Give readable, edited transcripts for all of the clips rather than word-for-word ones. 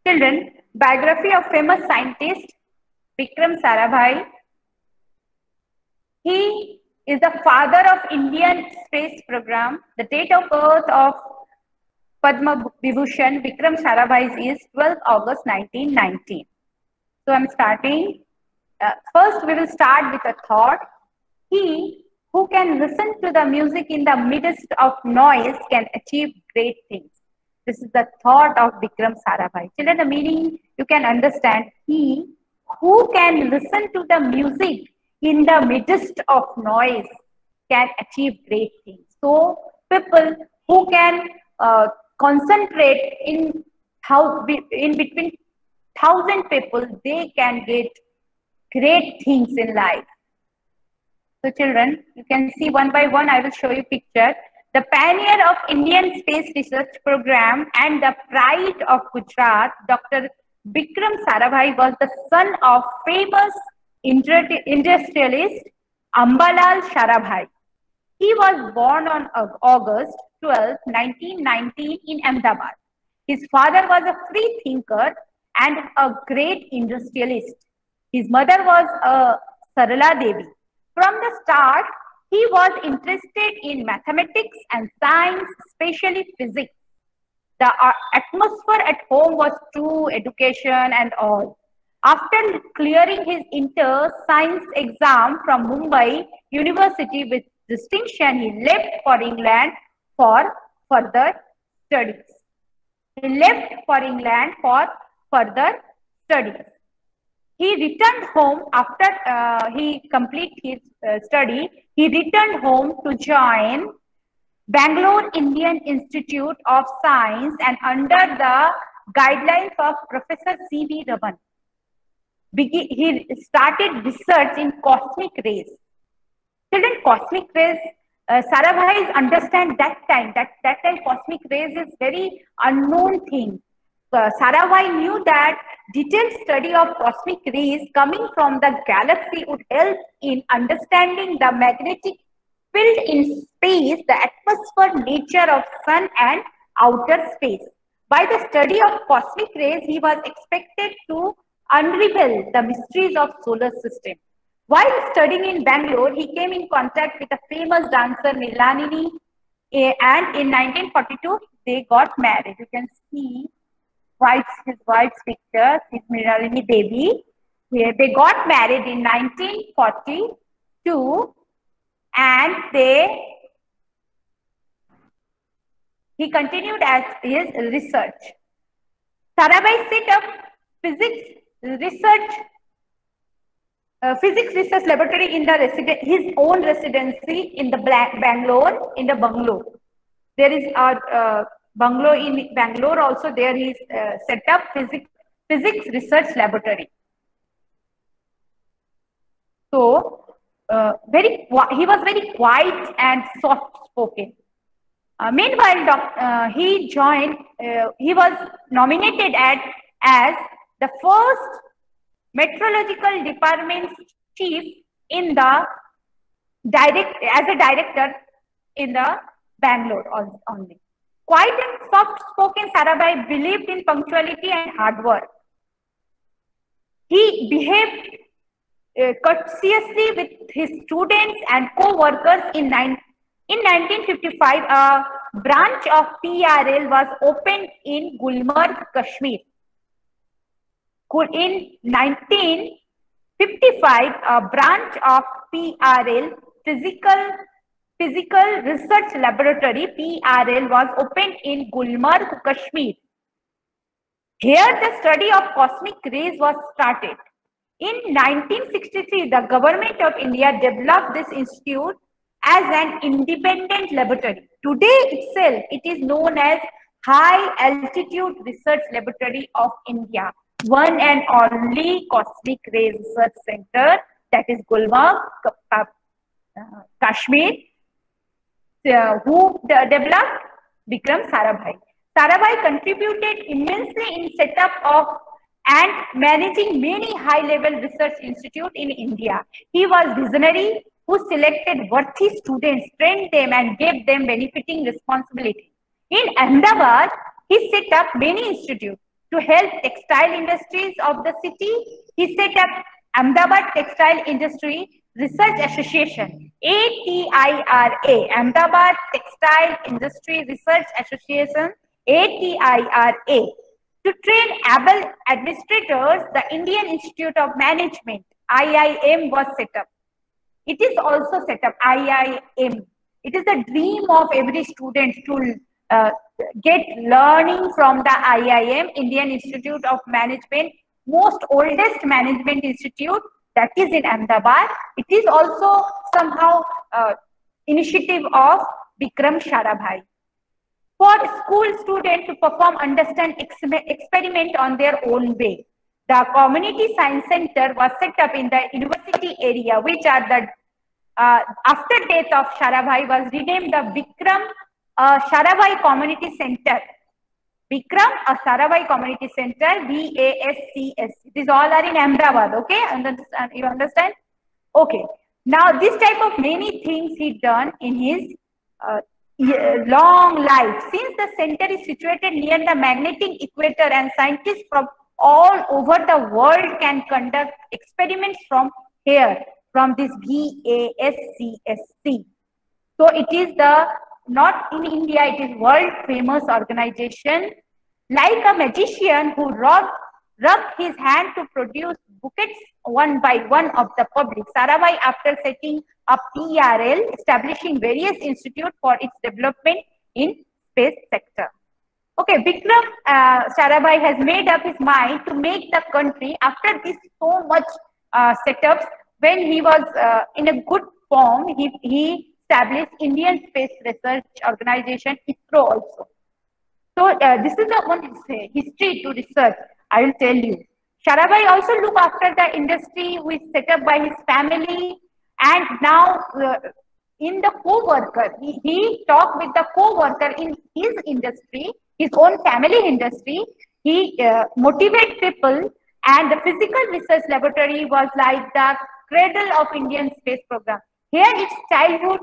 Children, biography of famous scientist Vikram Sarabhai. He is the father of Indian space program. The date of birth of Padma Vibhushan Vikram Sarabhai is 12 August 1919. So I'm starting. First, we will start with a thought. He who can listen to the music in the midst of noise can achieve great things. This is the thought of Vikram Sarabhai. Children, the meaning you can understand. He who can listen to the music in the midst of noise can achieve great things. So people who can concentrate in between 1,000 people, they can get great things in life. So children, you can see one by one, I will show you picture. The pioneer of Indian space research program and the pride of Gujarat, Dr. Vikram Sarabhai was the son of famous industrialist Ambalal Sarabhai. He was born on August 12, 1919 in Ahmedabad. His father was a free thinker and a great industrialist. His mother was Sarala Devi. From the start, he was interested in mathematics and science, especially physics. The atmosphere at home was true education and all. After clearing his inter-science exam from Mumbai University with distinction, he left for England for further studies. He returned home after he completed his study. He returned home to join Bangalore Indian Institute of Science and under the guidelines of Professor C.V. Raman. He started research in cosmic rays. Children, cosmic rays, Sarabhai understand that time cosmic rays is very unknown thing. Sarabhai knew that detailed study of cosmic rays coming from the galaxy would help in understanding the magnetic field in space, the atmosphere, nature of sun and outer space. By the study of cosmic rays, he was expected to unravel the mysteries of solar system. While studying in Bangalore, he came in contact with a famous dancer Mriganini, and in 1942 they got married. You can see his wife's picture, is Mriganini Devi. Here they got married in 1942, and he continued as his research. Sarabhai set up physics research laboratory in his own residency in the Bangalore, in the bungalow. There is a bungalow in Bangalore also. There he set up physics research laboratory. So he was very quiet and soft spoken. Meanwhile, he was nominated as the first meteorological department chief in the as a director in the Bangalore only. Quiet and soft-spoken, Sarabhai believed in punctuality and hard work. He behaved courteously with his students and co-workers. In 1955, a branch of PRL was opened in Gulmarg, Kashmir. In 1955, a branch of PRL, Physical Research Laboratory, PRL, was opened in Gulmarg, Kashmir. Here, the study of cosmic rays was started. In 1963, the government of India developed this institute as an independent laboratory. Today itself, it is known as High Altitude Research Laboratory of India, one and only cosmic ray research center, that is Gulmarg, Kashmir, who developed Vikram Sarabhai. Sarabhai contributed immensely in setup of and managing many high-level research institutes in India. He was visionary who selected worthy students, trained them and gave them benefiting responsibility. In Ahmedabad, he set up many institutes. To help textile industries of the city, he set up Ahmedabad Textile Industry Research Association, ATIRA, Ahmedabad Textile Industry Research Association, ATIRA. To train able administrators, the Indian Institute of Management, IIM, was set up. It is also set up, IIM. It is the dream of every student to uh, get learning from the IIM, Indian Institute of Management, most oldest management institute that is in Ahmedabad. It is also somehow initiative of Bikram Sarabhai. For school students to perform understand experiment on their own way. The community science center was set up in the university area, which are the after death of Sarabhai was renamed the Bikram Sarabhai Community Center. Bikram Sarabhai Community Center, BASCS. These all are in Ahmedabad, okay? You understand? Okay. Now, this type of many things he done in his long life. Since the center is situated near the magnetic equator and scientists from all over the world can conduct experiments from here, from this BASCSC. So it is the, not in India, it is world famous organization. Like a magician who rubbed his hand to produce bouquets one by one of the public, Sarabhai, after setting up TRL, establishing various institutes for its development in space sector. Okay, Bikram Sarabhai has made up his mind to make the country, after this so much setups, when he was in a good form, he established Indian Space Research Organization, ISRO also. So this is the one history to research, I will tell you. Sarabhai also looked after the industry which set up by his family, and now in the co-worker, he talked with the co-worker in his industry, his own family industry. He motivated people, and the physical research laboratory was like the cradle of Indian space program. Here its childhood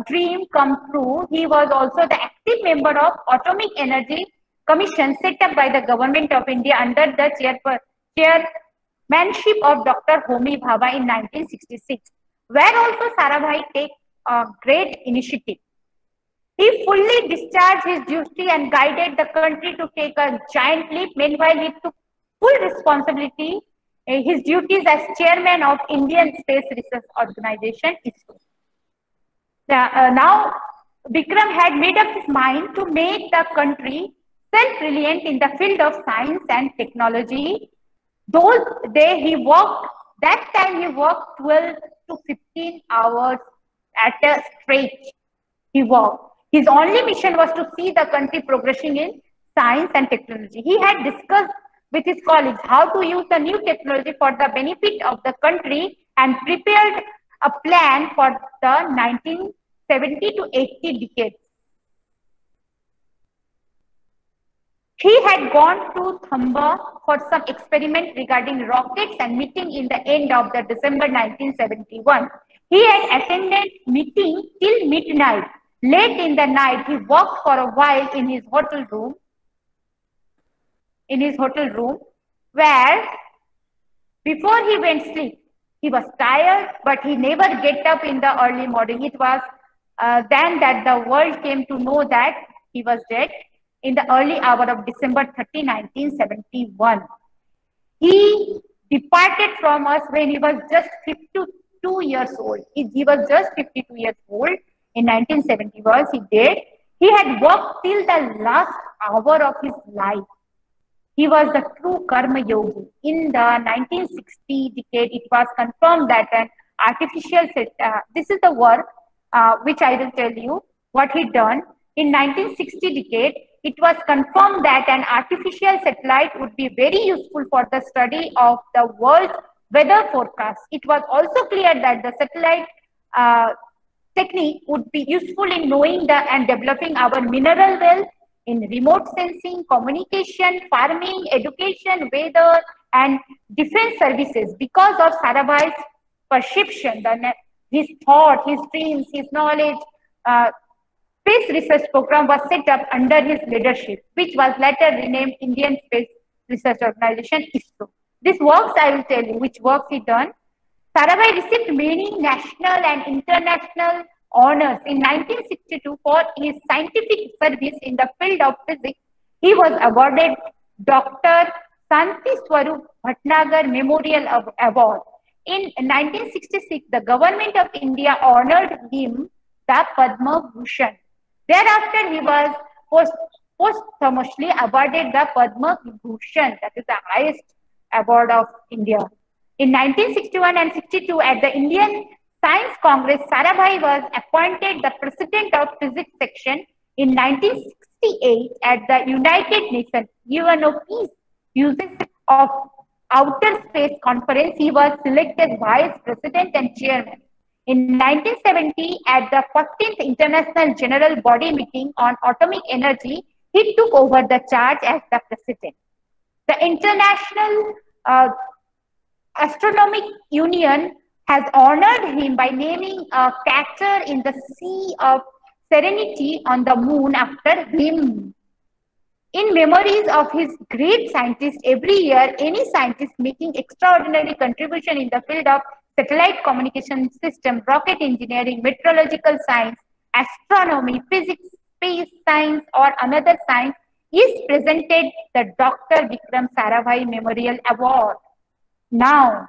dream come true. He was also the active member of Atomic Energy Commission set up by the government of India under the chairmanship of Dr. Homi Bhabha in 1966, where also Sarabhai take a great initiative. He fully discharged his duty and guided the country to take a giant leap. Meanwhile, he took full responsibility his duties as chairman of Indian Space Research Organization, ISRO. Now, Bikram had made up his mind to make the country self-reliant in the field of science and technology. Those days he worked, that time he worked 12 to 15 hours at a stretch. He worked. His only mission was to see the country progressing in science and technology. He had discussed with his colleagues how to use the new technology for the benefit of the country and prepared a plan for the 1970 to 80 decades. He had gone to Thamba for some experiment regarding rockets and meeting in the end of the December 1971. He had attended meeting till midnight. Late in the night, he worked for a while in his hotel room, where before he went to sleep, he was tired, but he never get up in the early morning. It was then that the world came to know that he was dead in the early hour of December 30, 1971. He departed from us when he was just 52 years old. He was just 52 years old in 1971. He did. He had worked till the last hour of his life. He was the true Karma Yogi. In the 1960 decade, it was confirmed that an artificial this is the work which I will tell you what he done. In 1960 decade, it was confirmed that an artificial satellite would be very useful for the study of the world's weather forecast. It was also clear that the satellite technique would be useful in knowing and developing our mineral wealth, in remote sensing, communication, farming, education, weather, and defense services. Because of Sarabhai's perception, his thought, his dreams, his knowledge, space research program was set up under his leadership, which was later renamed Indian Space Research Organization, ISRO. This works, I will tell you which works he done. Sarabhai received many national and international honors. In 1962, for his scientific service in the field of physics, he was awarded Dr. Santi Swarup Bhatnagar Memorial Award. In 1966, the government of India honored him the Padma Bhushan. Thereafter, he was posthumously awarded the Padma Bhushan, that is the highest award of India. In 1961 and 62, at the Indian Science Congress, Sarabhai was appointed the president of physics section. In 1968, at the United Nations UNO Peace Uses of Outer Space Conference, he was selected vice president and chairman. In 1970, at the 14th International General Body Meeting on Atomic Energy, he took over the charge as the president. The International Astronomical Union has honored him by naming a crater in the Sea of Serenity on the moon after him. In memories of his great scientist, every year any scientist making extraordinary contribution in the field of satellite communication system, rocket engineering, meteorological science, astronomy, physics, space science, or another science is presented the Dr. Vikram Sarabhai Memorial Award. Now,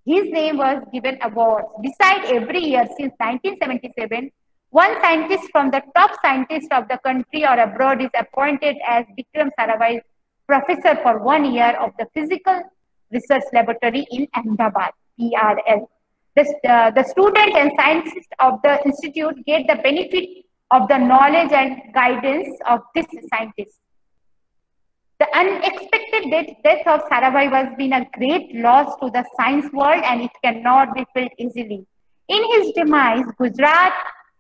his name was given awards. Besides, every year since 1977, one scientist from the top scientist of the country or abroad is appointed as Vikram Sarabhai Professor for 1 year of the Physical Research Laboratory in Ahmedabad, PRL. The student and scientists of the institute get the benefit of the knowledge and guidance of this scientist. The unexpected death of Sarabhai has been a great loss to the science world, and it cannot be felt easily. In his demise, Gujarat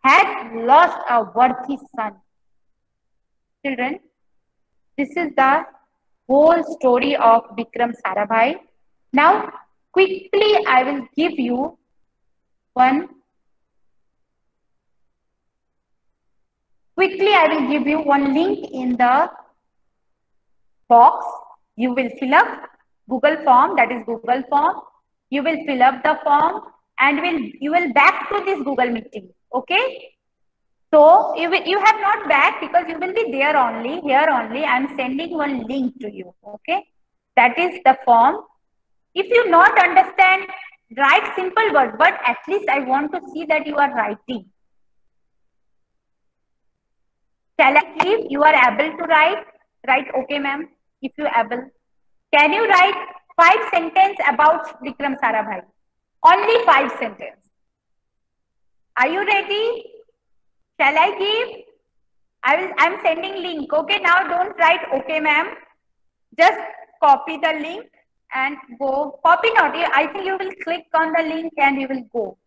has lost a worthy son. Children, this is the whole story of Vikram Sarabhai. Now, quickly I will give you one link in the box. You will fill up Google form, that is Google form. You will fill up the form and you will back to this Google meeting. Okay. So you have not back because you will be there only, here only. I am sending one link to you. Okay. That is the form. If you not understand, write simple word, but at least I want to see that you are writing. Shall I give? You are able to write? Write okay, ma'am. If you able. Can you write 5 sentences about Vikram Sarabhai? Only 5 sentences. Are you ready? Shall I give? I'm sending link. Okay, now don't write okay, ma'am. Just copy the link and go. Copy not. I think you will click on the link and you will go.